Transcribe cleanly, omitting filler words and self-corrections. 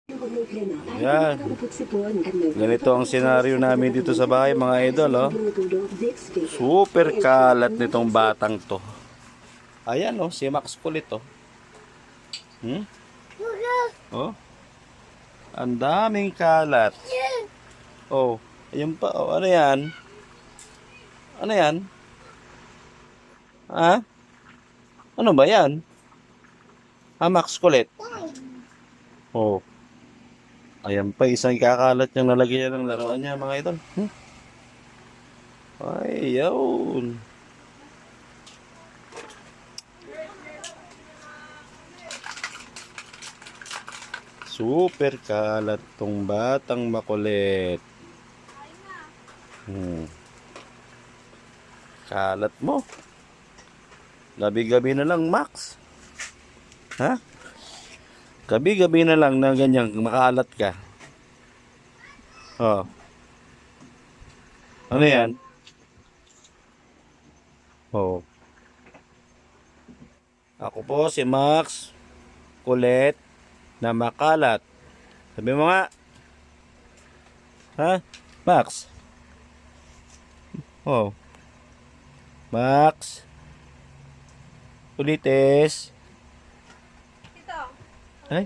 Yan. Ganito ang senaryo namin dito sa bahay, mga idol, oh. Super kalat nitong batang to. Ayan, oh, si Max kulit, oh. Oh. Ang daming kalat. Oh, ayun pa, oh. Ano yan? Ano yan? Ha? Ano ba yan? Ha, Max kulit? Oh. Ayan pa, isang kakalat niyang nalagyan ng laruan niya, mga idol. Ay, yun. Super kalat tong batang makulit. Kalat mo. Gabi-gabi na lang, Max. Ha? Gabi-gabi na lang na ganyan makalat ka. Oh. Ano yan? Oh. Ako po si Max kulit na makalat. Sabi mo nga. Ha? Max? Oh. Max? Kulites? Ay?